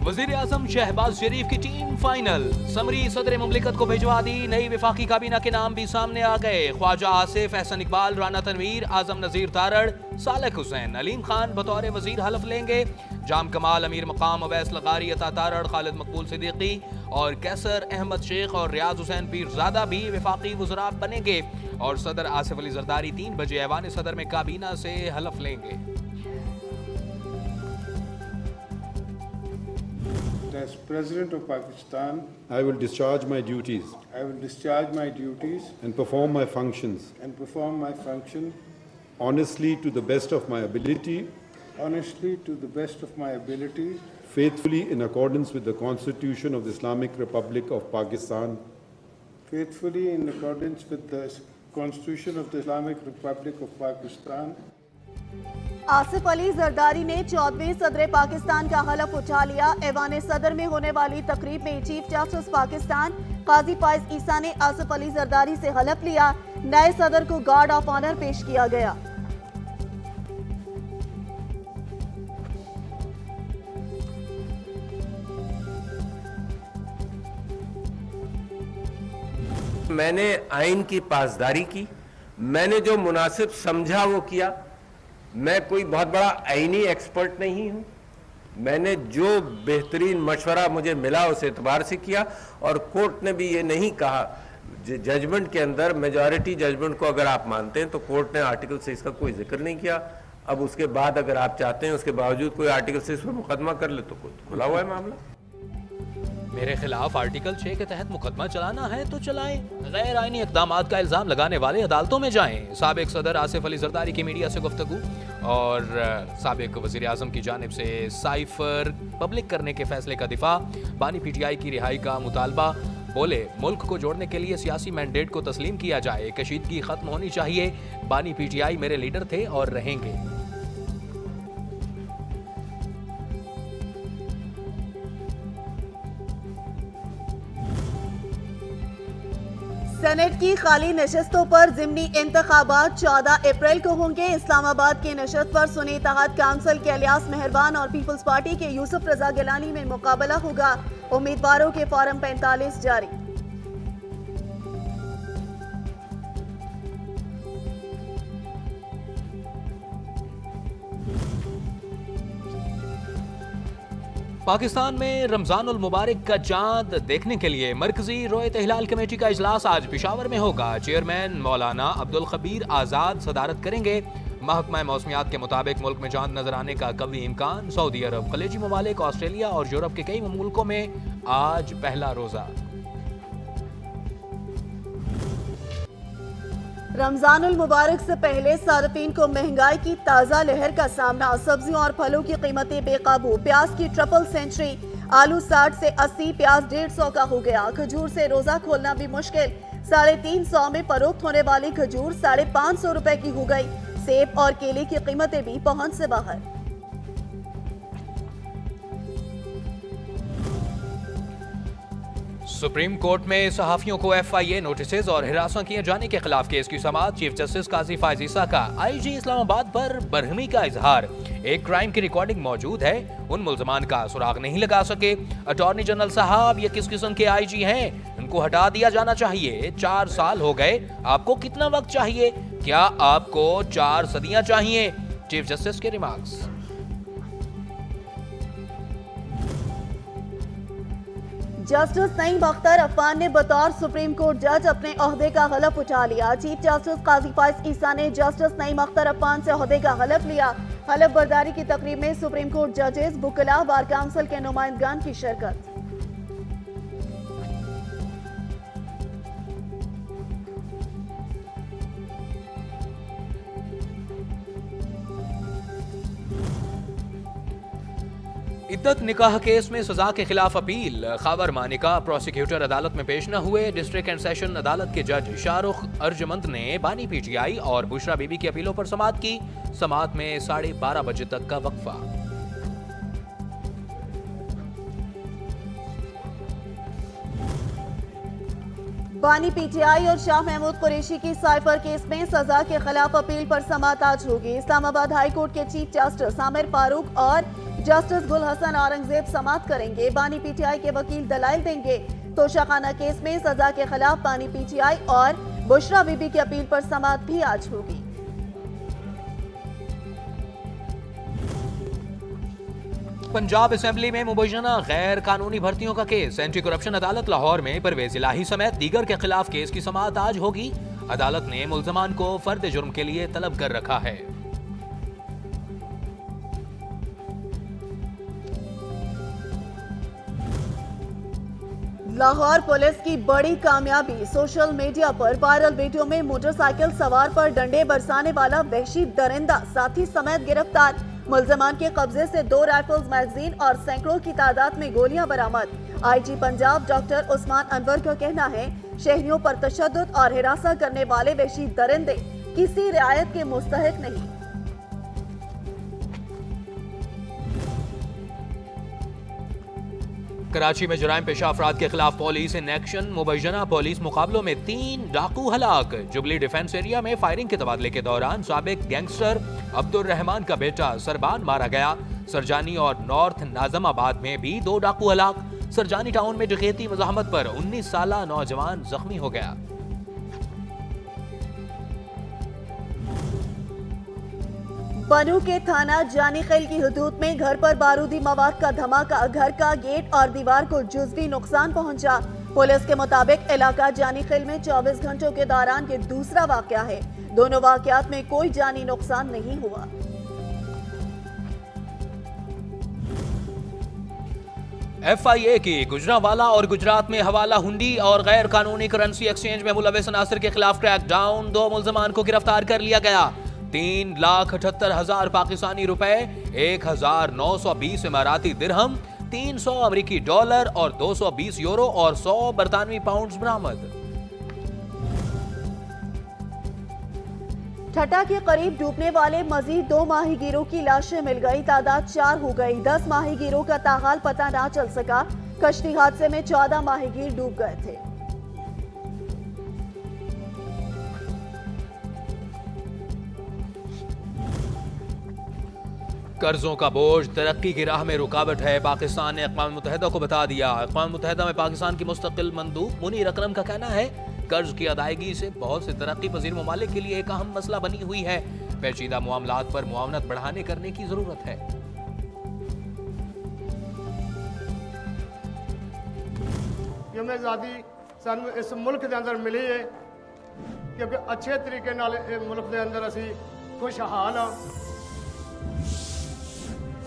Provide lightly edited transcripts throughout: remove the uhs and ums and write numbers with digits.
वजीर आजम शहबाज शरीफ की team final. Summary सदर मुमलिकत को भिजवा दी। नई विफाकी काबीना के नाम भी सामने आ गए। ख्वाजा आसिफ, एहसन इकबाल, राना तनवीर, आजम नजीर तारड़, सालेक हुसैन, अलीम खान बतौर वजीर हलफ लेंगे। जाम कमाल, अमीर मकाम, अवैस लगारी, अता तारड़, खालिद मकबूल सिद्दीकी और कैसर अहमद शेख और रियाज हुसैन पीरजादा भी विफाकी वज़रा बनेंगे। और सदर आसिफ अली जरदारी 3 बजे ऐवान सदर में काबीना से हलफ लेंगे। As President of Pakistan, I will discharge my duties I will discharge my duties and perform my functions and perform my function honestly to the best of my ability, honestly to the best of my ability, faithfully in accordance with the Constitution of the Islamic Republic of Pakistan, faithfully in accordance with the Constitution of the Islamic Republic of Pakistan. Asif Ali Zardari ने 14वें सदर पाकिस्तान का हलफ उठा लिया। ऐवान सदर में होने वाली तकरीब में चीफ जस्टिस पाकिस्तान काजी फाइज ईसा ने आसिफ अली जरदारी से हलफ लिया। नए सदर को गार्ड ऑफ ऑनर पेश किया गया। मैंने आइन की पासदारी की, मैंने जो मुनासिब समझा वो किया। मैं कोई बहुत बड़ा आईनी एक्सपर्ट नहीं हूं। मैंने जो बेहतरीन मशवरा मुझे मिला उस एतबार से किया। और कोर्ट ने भी ये नहीं कहा, जजमेंट के अंदर मेजॉरिटी जजमेंट को अगर आप मानते हैं तो कोर्ट ने आर्टिकल 6 का कोई जिक्र नहीं किया। अब उसके बाद अगर आप चाहते हैं उसके बावजूद कोई आर्टिकल 6 पर मुकदमा कर ले तो खुला हुआ है मामला। मेरे खिलाफ आर्टिकल 6 के तहत मुकदमा चलाना है तो चलाएं। गैर आईनी इकदामात का इल्जाम लगाने वाले अदालतों में जाएं। साबिक सदर आसिफ अली जरदारी की मीडिया से गुफ्तगू और साबिक वजीर आजम की जानिब से साइफर पब्लिक करने के फैसले का दिफा। बानी पीटीआई की रिहाई का मुतालबा। बोले, मुल्क को जोड़ने के लिए सियासी मैंडेट को तस्लीम किया जाए, कशीदगी खत्म होनी चाहिए। बानी पीटीआई मेरे लीडर थे और रहेंगे। सेनेट की खाली नशस्तों पर ज़िमनी इंतखाबात 14 अप्रैल को होंगे। इस्लामाबाद के नशस्त पर सुन्नी इत्तेहाद काउंसिल के इलियास मेहरबान और पीपल्स पार्टी के यूसुफ रजा गिलानी में मुकाबला होगा। उम्मीदवारों के फॉर्म 45 जारी। पाकिस्तान में रमजानुल मुबारक का चांद देखने के लिए मरकजी रोयत हिलाल कमेटी का इजलास आज पेशावर में होगा। चेयरमैन मौलाना अब्दुल खबीर आजाद सदारत करेंगे। महकमा मौसमियात के मुताबिक मुल्क में चांद नजर आने का कवी इम्कान। सऊदी अरब, खलीजी ममालिक, ऑस्ट्रेलिया और यूरोप के कई मुल्कों में आज पहला रोजा। रमजानुल मुबारक से पहले सार्फिन को महंगाई की ताज़ा लहर का सामना। सब्जियों और फलों की कीमतें बेकाबू। प्याज की ट्रिपल सेंचुरी। आलू 60 से 80, प्याज 150 का हो गया। खजूर से रोजा खोलना भी मुश्किल। 350 में फरोख्त होने वाली खजूर 550 रुपए की हो गई। सेब और केले की कीमतें भी पहुंच से बाहर। सुप्रीम कोर्ट में सहाफियों को FIA नोटिस और हिरासत किए जाने के खिलाफ केस की समाअत। चीफ जस्टिस काजी फाइज ईसा का IG इस्लामाबाद पर बरहमी का इजहार। एक क्राइम की रिकॉर्डिंग मौजूद है, उन मुल्जमान का सुराग नहीं लगा सके। अटॉर्नी जनरल साहब, ये किस किस्म के IG हैं? इनको हटा दिया जाना चाहिए। 4 साल हो गए, आपको कितना वक्त चाहिए? क्या आपको 4 सदियां चाहिए? चीफ जस्टिस के रिमार्क्स। जस्टिस नईम अख्तर अफान ने बतौर सुप्रीम कोर्ट जज अपने ओहदे का हलफ उठा लिया। चीफ जस्टिस काजी फाइज ईसा ने जस्टिस नईम अख्तर अफान से ओहदे का हलफ लिया। हलफ बर्दारी की तकरीब में सुप्रीम कोर्ट जजेस, बुकला, बार काउंसिल के नुमाइंदगान की शिरकत। इद्दत निकाह केस में सजा के खिलाफ अपील। खावर मानिका प्रोसिक्यूटर अदालत में पेश न हुए। डिस्ट्रिक्ट एंड सेशन अदालत के जज शाहरुख अर्जमंद ने बानी PTI और बुशरा बीबी की अपीलों पर समाअत की। समाअत में 12:30 बजे तक का वक्फा। बानी PTI और शाह महमूद कुरैशी की साइफर केस में सजा के खिलाफ अपील पर समाअत आज होगी। इस्लामाबाद हाई कोर्ट के चीफ जस्टिस आमिर फारूक और जस्टिस गुल हसन औरंगजेब समाअत करेंगे। बानी पीटीआई के वकील दलाइल देंगे। तोशाखाना केस में सजा के खिलाफ बानी पीटीआई और बुशरा बीबी की अपील पर समाअत भी आज होगी। पंजाब असेंबली में मुबैना गैर कानूनी भर्तियों का केस। एंटी करप्शन अदालत लाहौर में परवेज इलाही समेत दीगर के खिलाफ केस की समाअत आज होगी। अदालत ने मुल्जमान को फर्द जुर्म के लिए तलब कर रखा है। लाहौर पुलिस की बड़ी कामयाबी। सोशल मीडिया पर वायरल वीडियो में मोटरसाइकिल सवार पर डंडे बरसाने वाला वहशी दरिंदा साथी समेत गिरफ्तार। मुल्जमान के कब्जे से 2 राइफल्स, मैगजीन और सैकड़ों की तादाद में गोलियां बरामद। आईजी पंजाब डॉक्टर उस्मान अनवर का कहना है, शहरियों पर तशद्दुद और हिरासत करने वाले वहशी दरिंदे किसी रियायत के मुस्तहिक नहीं। कराची में जुराइम पेशा अफराद के खिलाफ पुलिस इन एक्शन। मुबैना पुलिस मुकाबलों में 3 डाकू हलाक। जुबली डिफेंस एरिया में फायरिंग के तबादले के दौरान साबिक गैंगस्टर अब्दुल रहमान का बेटा सरबान मारा गया। सरजानी और नॉर्थ नाजमाबाद में भी 2 डाकू हलाक। सरजानी टाउन में डकैती मज़ाहमत पर 19 साला नौजवान जख्मी हो गया। बनू के थाना जानी खेल की हदूद में घर पर बारूदी मवाद का धमाका। घर का गेट और दीवार को जुज़वी नुकसान पहुंचा। पुलिस के मुताबिक इलाका जानी खेल में 24 घंटों के दौरान ये दूसरा वाकया है। दोनों वाकयात में कोई जानी नुकसान नहीं हुआ। FIA की गुजरांवाला और गुजरात में हवाला हुंडी और गैर कानूनी करेंसी एक्सचेंज में मुलविस अनासर के खिलाफ क्रैकडाउन। 2 मुल्जमान को गिरफ्तार कर लिया गया। 3,78,000 पाकिस्तानी रुपए, 1,920 इमाराती दिरहम, 300 अमेरिकी डॉलर और 220 यूरो और 100 बरतानवी पाउंड्स बरामद। ठट्टा के करीब डूबने वाले मजीद 2 माहीगीरों की लाशें मिल गई। तादाद 4 हो गई। 10 माहीगीरों का ताहाल पता ना चल सका। कश्ती हादसे में 14 माहीगीर डूब गए थे। कर्जों का बोझ तरक्की की राह में रुकावट है। पाकिस्तान ने अक़वाम मुत्तहिदा को बता दिया। अक़वाम मुत्तहिदा में पाकिस्तान की मुस्तकिल मंदूब मुनीर अकरम का कहना है, कर्ज की अदायगी से बहुत से तरक्की पजीर ममालिक के लिए एक अहम मसला बनी हुई है। पेचीदा मामलात पर मुआवनत बढ़ाने करने की जरूरत है। ये आज़ादी सानू इस मुल्क के अंदर मिली है क्योंकि अच्छे तरीके नाल इस मुल्क के अंदर असी खुशहाल हाँ।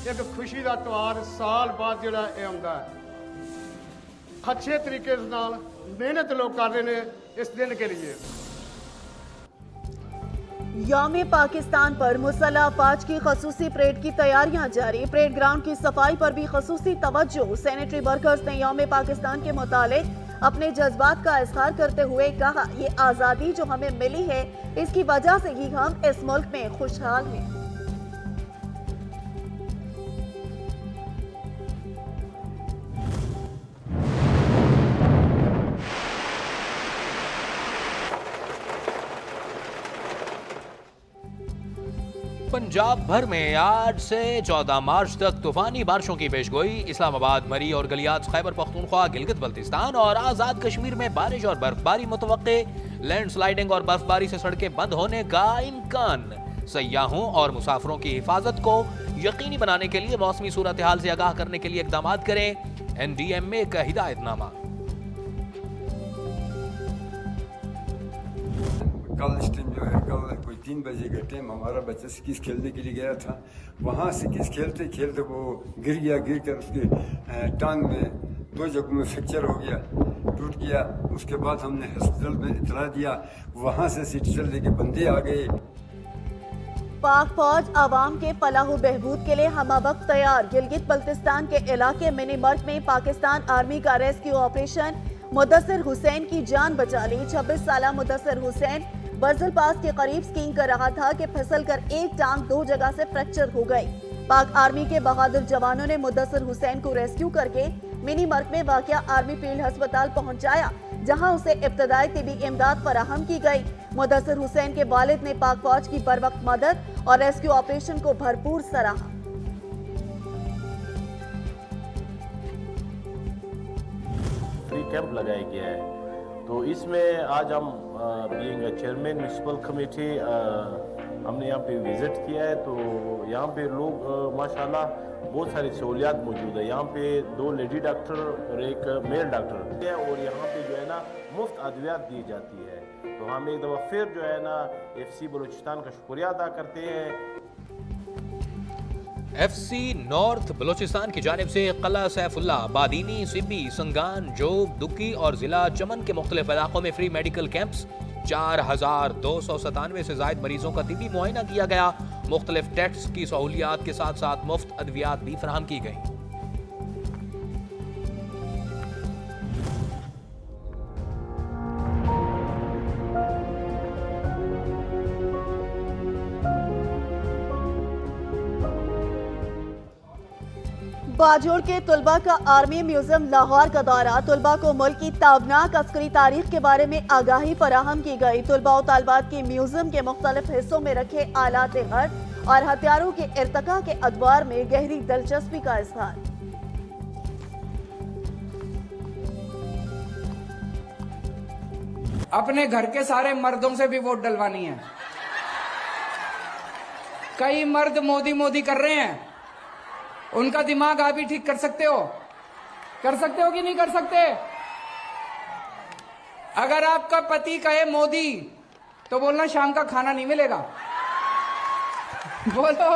एक खुशी का त्यौहार साल बाद जिहड़ा ये आउंदा है। अच्छे तरीके नाल मेहनत लोग कर रहे हैं इस दिन के लिए। यौम पाकिस्तान पर मुसल्लह अफवाज की खसूसी परेड की तैयारियां जारी। परेड ग्राउंड की सफाई पर भी खसूसी तवज्जो। सैनिटरी वर्कर्स ने यौम पाकिस्तान के मुतालिक अपने जज्बात का इजहार करते हुए कहा, ये आज़ादी जो हमें मिली है इसकी वजह से ही हम इस मुल्क में खुशहाल हैं। पंजाब भर में आज से 14 मार्च तक तूफानी बारिशों की पेशगोई। इस्लामाबाद, मरी और गलियात, खैबर पख्तूनख्वा, गिलगित बल्तिस्तान और आज़ाद कश्मीर में बारिश और बर्फबारी मुतवक्के। लैंडस्लाइडिंग और बर्फबारी से सड़कें बंद होने का इम्कान। सयाहों और मुसाफिरों की हिफाजत को यकीनी बनाने के लिए मौसमी सूरत हाल से आगाह करने के लिए इकदाम करें। NDMA का हिदायतनामा। कल इस टाइम जो है कल कोई 3 बजे का टाइम हमारा बच्चा सिकिस खेलने के लिए गया था। वहाँ सिकिस खेलते खेलते वो गिर गया। गिर कर उसके टांग में 2 जगहों में फ्रैक्चर हो गया, टूट गया। उसके बाद हमने हॉस्पिटल में इतला दिया। वहाँ से सिटीजन लेके बंदे आ गए। पाक फौज आवाम के फलाह बहबूद के लिए हमवक्त तैयार। गिलगित बल्तिस्तान के इलाके मिनी मर्ग में पाकिस्तान आर्मी का रेस्क्यू ऑपरेशन। मुदस्सिर हुसैन की जान बचा ली। 26 साला मुदस्सिर हुसैन बर्जल पास के करीब स्कीइंग कर रहा था कि फिसलकर एक टांग 2 जगह से फ्रैक्चर हो गई। पाक आर्मी के बहादुर जवानों ने मुदस्सिर हुसैन को रेस्क्यू करके मिनी मर्ग में वाक़िया आर्मी फील्ड अस्पताल पहुंचाया, जहां उसे इब्तदाई तिबी इमदाद फराहम की गई। मुदस्सिर हुसैन के वालिद ने पाक फौज की बरवक्त मदद और रेस्क्यू ऑपरेशन को भरपूर सराहा। कैंप लगाया गया है। तो इसमें आज हम बीइंग चेयरमैन म्यूनसिपल कमेटी हमने यहाँ पे विजिट किया है। तो यहाँ पे लोग माशाल्लाह बहुत सारी सहूलियात मौजूद है। यहाँ पे 2 लेडी डॉक्टर और एक मेल डॉक्टर है और यहाँ पे जो है ना मुफ्त अद्वियात दी जाती है। तो हम एक दफ़ा फिर जो है ना FC बलूचिस्तान का शुक्रिया अदा करते हैं। FC नॉर्थ बलोचिस्तान की जानिब से कला सैफुल्ला, बादीनी, सिब्बी, संगान, जोग, दुक्की और जिला चमन के मुख्तलिफ इलाकों में फ्री मेडिकल कैंप्स 4297 से जायद मरीजों का तिब्बी मुआयना किया गया। मुख्तलिफ टेस्ट की सहूलियात के साथ साथ मुफ्त अद्वियात भी फराहम की गई। बाजोड़ के तुलबा का आर्मी म्यूजियम लाहौर का दौरा। तुलबा को मुल्क की ताबनाक अस्करी तारीख के बारे में आगाही फराहम की गई। तुलबा और तालबात के म्यूजियम के मुख्तलिफ हिस्सों में रखे आलात हर्ब और हथियारों के इर्तका के अदवार में गहरी दिलचस्पी का इजहार। अपने घर के सारे मर्दों से भी वोट डलवानी है। कई मर्द मोदी मोदी कर रहे हैं, उनका दिमाग आप ही ठीक कर सकते हो कि नहीं कर सकते? अगर आपका पति कहे मोदी तो बोलना शाम का खाना नहीं मिलेगा। बोलो।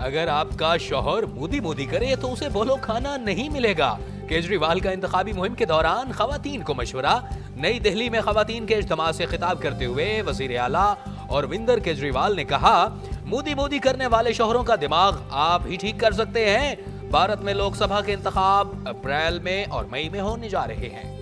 अगर आपका शौहर मोदी मोदी करे तो उसे बोलो खाना नहीं मिलेगा। केजरीवाल का इंतखाबी मुहिम के दौरान खवातीन को मशवरा। नई दिल्ली में खवातीन के इज्तिमा से खिताब करते हुए वजीर आला अरविंद केजरीवाल ने कहा, मोदी मोदी करने वाले शौहरों का दिमाग आप ही ठीक कर सकते हैं। भारत में लोकसभा के इंतखाब अप्रैल में और मई में होने जा रहे हैं।